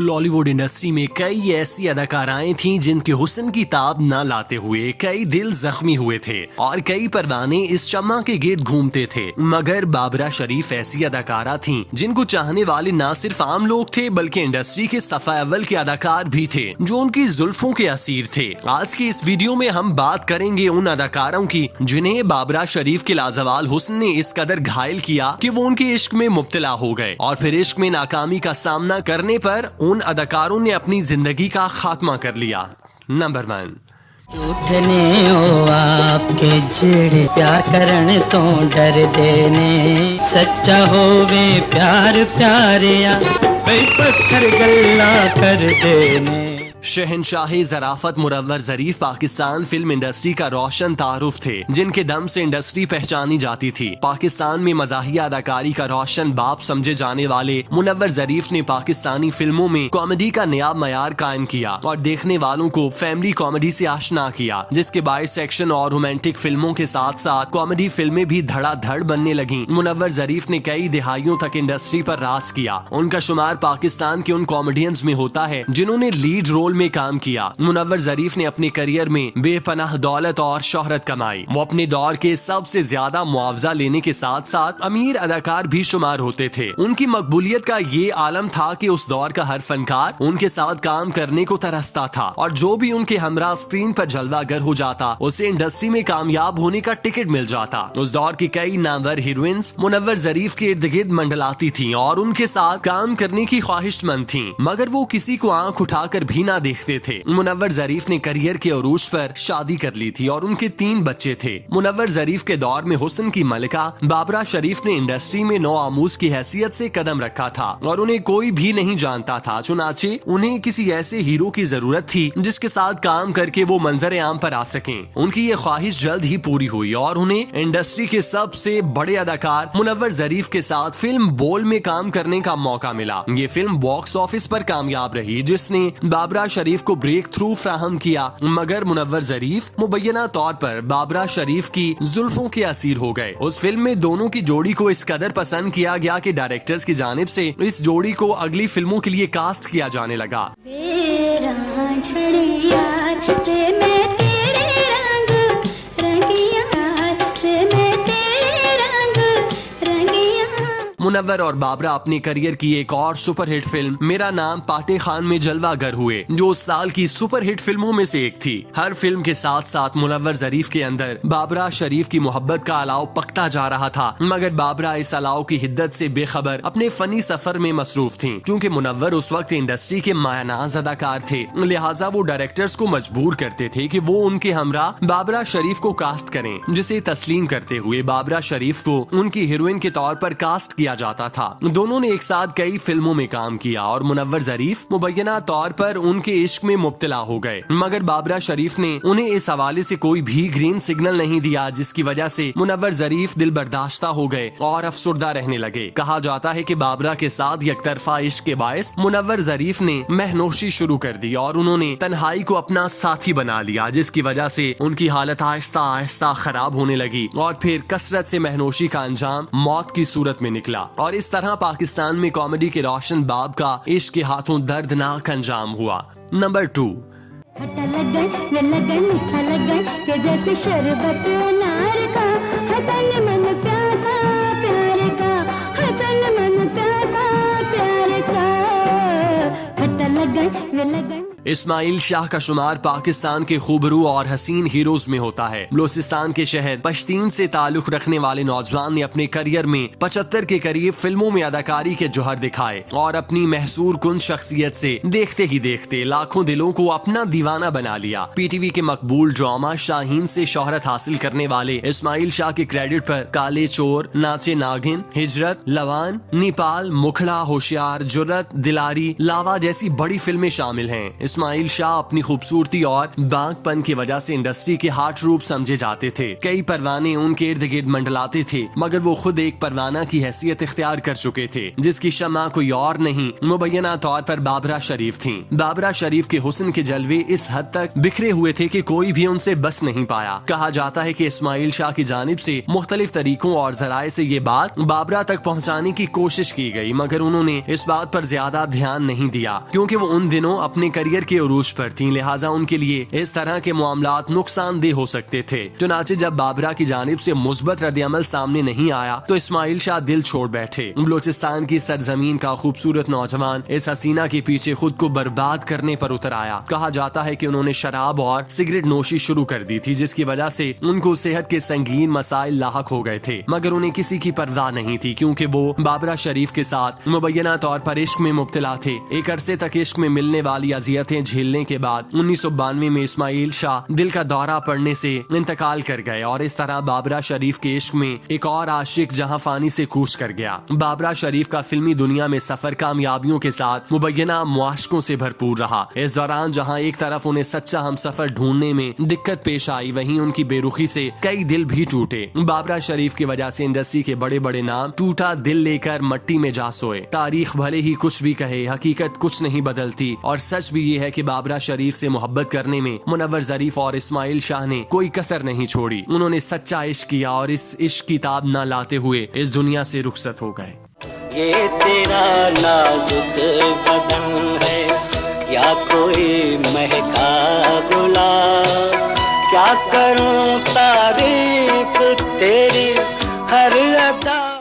Bollywood industry में कई ऐसी अदाकाराएं थीं जिनके हुस्न की ताब न लाते हुए कई दिल जख्मी हुए थे और कई परवाने इस शम्मा के गिर्द घूमते थे। मगर बाबरा शरीफ ऐसी अदाकारा थीं जिनको चाहने वाले न सिर्फ आम लोग थे बल्कि इंडस्ट्री के सफा अव्वल के अदाकार भी थे जो उनकी जुल्फों के असीर थे। आज की इस वीडियो में हम बात करेंगे उन अदाकारों की जिन्हें बाबरा शरीफ के लाजवाल हुस्न ने इस कदर घायल किया कि वो उनके इश्क में मुब्तला हो गए और फिर इश्क में नाकामी का सामना करने पर उन अदाकारों ने अपनी जिंदगी का खात्मा कर लिया। नंबर 1, उठने ओ आपके जेड़े प्यार करने तो डर देने सच्चा होवे प्यार प्यारिया पत्थर गल्ला कर देने। शहनशाहे ज़राफ़त मुनव्वर ज़रीफ पाकिस्तान फिल्म इंडस्ट्री का रोशन तारुफ थे जिनके दम से इंडस्ट्री पहचानी जाती थी। पाकिस्तान में मज़ाहिया अदाकारी का रोशन बाप समझे जाने वाले मुनव्वर ज़रीफ ने पाकिस्तानी फिल्मों में कॉमेडी का नया मयार कायम किया और देखने वालों को फैमिली कॉमेडी से आशना किया, जिसके बायस एक्शन और रोमांटिक फिल्मों के साथ साथ कॉमेडी फिल्में भी धड़ाधड़ बनने लगी। मुनव्वर ज़रीफ ने कई दिहाइयों तक इंडस्ट्री पर राज किया। उनका शुमार पाकिस्तान के उन कॉमेडियंस में होता है जिन्होंने लीड रोल में काम किया। मुनव्वर ज़रीफ ने अपने करियर में बेपनाह दौलत और शोहरत कमाई। वो अपने दौर के सबसे ज्यादा मुआवजा लेने के साथ साथ अमीर अदाकार भी शुमार होते थे। उनकी मकबूलियत का ये आलम था कि उस दौर का हर फनकार उनके साथ काम करने को तरसता था और जो भी उनके हमरा स्क्रीन पर जलवागर हो जाता उसे इंडस्ट्री में कामयाब होने का टिकट मिल जाता। उस दौर की कई नामवर हीरोइंस मुनव्वर ज़रीफ के इर्द गिर्द मंडलाती थी और उनके साथ काम करने की ख्वाहिशमंद थी, मगर वो किसी को आंख उठाकर भी ना देखते थे। मुनव्वर ज़रीफ ने करियर के अरूज पर शादी कर ली थी और उनके 3 बच्चे थे। मुनव्वर ज़रीफ के दौर में हुस्न की मलिका बाबरा शरीफ ने इंडस्ट्री में नौ आमूज की हैसियत से कदम रखा था और उन्हें कोई भी नहीं जानता था। चुनाचे उन्हें किसी ऐसे हीरो की जरूरत थी जिसके साथ काम करके वो मंजर आम पर आ सकें। उनकी ये ख्वाहिश जल्द ही पूरी हुई और उन्हें इंडस्ट्री के सबसे बड़े अदाकार मुनव्वर ज़रीफ के साथ फिल्म बोल में काम करने का मौका मिला। ये फिल्म बॉक्स ऑफिस पर कामयाब रही जिसने बाबरा शरीफ को ब्रेक थ्रू फ्राहम किया, मगर मुनव्वर ज़रीफ मुबैना तौर पर बाबरा शरीफ की जुल्फों के असीर हो गए। उस फिल्म में दोनों की जोड़ी को इस कदर पसंद किया गया कि डायरेक्टर्स की जानिब से इस जोड़ी को अगली फिल्मों के लिए कास्ट किया जाने लगा। मुनव्वर और बाबरा अपने करियर की एक और सुपरहिट फिल्म मेरा नाम पाटे खान में जलवागर हुए जो उस साल की सुपरहिट फिल्मों में से एक थी। हर फिल्म के साथ साथ मुनव्वर ज़रीफ के अंदर बाबरा शरीफ की मोहब्बत का अलाव पकता जा रहा था, मगर बाबरा इस अलाव की हिद्दत से बेखबर अपने फनी सफर में मसरूफ थी। क्योंकि मुनव्वर उस वक्त इंडस्ट्री के मायनाज अदाकार थे, लिहाजा वो डायरेक्टर्स को मजबूर करते थे कि वो उनके हमरा बाबरा शरीफ को कास्ट करें, जिसे तस्लीम करते हुए बाबरा शरीफ को उनकी हीरोइन के तौर पर कास्ट किया जाता था। दोनों ने एक साथ कई फिल्मों में काम किया और मुनव्वर ज़रीफ मुबैना तौर पर उनके इश्क में मुब्तला हो गए, मगर बाबरा शरीफ ने उन्हें इस हवाले से कोई भी ग्रीन सिग्नल नहीं दिया, जिसकी वजह से मुनव्वर ज़रीफ दिल बर्दाश्ता हो गए और अफसुर्दा रहने लगे। कहा जाता है कि बाबरा के साथ यकतरफा इश्क के बायस मुनव्वर ज़रीफ ने महनोशी शुरू कर दी और उन्होंने तन्हाई को अपना साथी बना लिया, जिसकी वजह से उनकी हालत आहिस्ता आहिस्ता खराब होने लगी और फिर कसरत से महनोशी का अंजाम मौत की सूरत में निकला। और इस तरह पाकिस्तान में कॉमेडी के रोशन बाब का इश्क के हाथों दर्दनाक अंजाम हुआ। नंबर 2, खट्टा लगन ये लगन मीठा लगन के जैसे शरबत अनार का हतन मन प्यासा प्यार का हतन मन प्यासा प्यार का खट्टा लगन ये लगन। इस्माइल शाह का शुमार पाकिस्तान के खूबरू और हसीन हीरोज में होता है। बलूचिस्तान के शहर पश्तीन से ताल्लुक रखने वाले नौजवान ने अपने करियर में 75 के करीब फिल्मों में अदाकारी के जौहर दिखाए और अपनी महसूर कुन शख्सियत से देखते ही देखते लाखों दिलों को अपना दीवाना बना लिया। पीटीवी के मकबूल ड्रामा शाहीन से शोहरत हासिल करने वाले इस्माइल शाह के क्रेडिट पर काले चोर, नाचे नागिन, हिजरत, लवान, नेपाल, मुखड़ा, होशियार, जुर्रत, दिलारी, लावा जैसी बड़ी फिल्में शामिल हैं। इस्माइल शाह अपनी खूबसूरती और बागपन की वजह से इंडस्ट्री के हॉट रूप समझे जाते थे। कई परवाने उनके इर्द गिर्द मंडलाते थे, मगर वो खुद एक परवाना की हैसियत इख्तियार कर चुके थे, जिसकी शम्मा कोई और नहीं मुबैना तौर पर बाबरा शरीफ थी। बाबरा शरीफ के हुस्न के जलवे इस हद तक बिखरे हुए थे कि कोई भी उनसे बस नहीं पाया। कहा जाता है कि इस्माइल शाह की जानिब से मुख्तलिफ तरीकों और जराए से ये बात बाबरा तक पहुँचाने की कोशिश की गई, मगर उन्होंने इस बात पर ज्यादा ध्यान नहीं दिया, क्योंकि वो उन दिनों अपने करियर के उरूज पर थीं, लिहाजा उनके लिए इस तरह के मामलात नुकसानदेह हो सकते थे। चुनाचे जब बाबरा की जानिब से मुस्बत रद्द-ए-अमल सामने नहीं आया तो इस्माइल शाह दिल छोड़ बैठे। बलोचिस्तान की सरजमीन का खूबसूरत नौजवान इस हसीना के पीछे खुद को बर्बाद करने पर उतर आया। कहा जाता है कि उन्होंने शराब और सिगरेट नोशी शुरू कर दी थी, जिसकी वजह से उनको सेहत के संगीन मसाइल लाहक हो गए थे, मगर उन्हें किसी की परवाह नहीं थी, क्योंकि वो बाबरा शरीफ के साथ मुबैना तौर पर इश्क में मुब्तला थे। एक अरसे तक इश्क में मिलने वाली अजियतें झेलने के बाद 1992 में इस्माइल शाह दिल का दौरा पड़ने से इंतकाल कर गए और इस तरह बाबरा शरीफ के इश्क में एक और आशिक जहां फानी से कूच कर गया। बाबरा शरीफ का फिल्मी दुनिया में सफर कामयाबियों के साथ मुबैना मुआशकों से भरपूर रहा। इस दौरान जहां एक तरफ उन्हें सच्चा हमसफर ढूंढने में दिक्कत पेश आई, वहीं उनकी बेरुखी से कई दिल भी टूटे। बाबरा शरीफ की वजह से इंडस्ट्री के बड़े बड़े नाम टूटा दिल लेकर मट्टी में जा सोए। तारीख भले ही कुछ भी कहे, हकीकत कुछ नहीं बदलती, और सच भी ये है कि बाबरा शरीफ से मोहब्बत करने में मुनव्वर ज़रीफ और इस्माइल शाह ने कोई कसर नहीं छोड़ी। उन्होंने सच्चा इश्क किया और इस इश्क की ताब न लाते हुए इस दुनिया से रुखसत हो गए। ये तेरा नाजुक बदन है या कोई महका गुलाब, क्या करूं तारीफ तेरी हर अदा।